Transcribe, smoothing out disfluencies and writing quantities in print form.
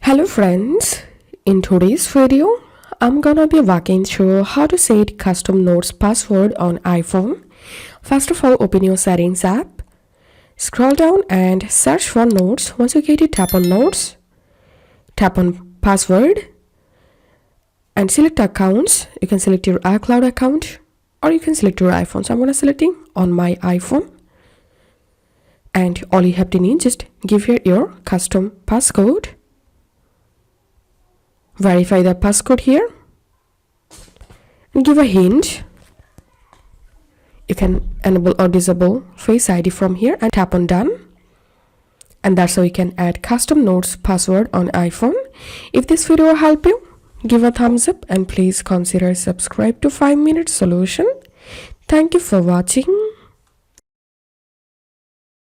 Hello friends, in today's video, I'm gonna be walking through how to set custom notes password on iPhone. First of all, open your settings app, scroll down and search for notes. Once you get it, tap on notes, tap on password and select accounts. You can select your iCloud account or you can select your iPhone. So I'm gonna select it on my iPhone. And all you have to need, just give here your custom passcode. Verify the passcode here and give a hint. You can enable or disable Face ID from here and tap on done. And that's how you can add custom notes password on iPhone. If this video helped you, give a thumbs up and please consider subscribe to 5 Minute Solution. Thank you for watching.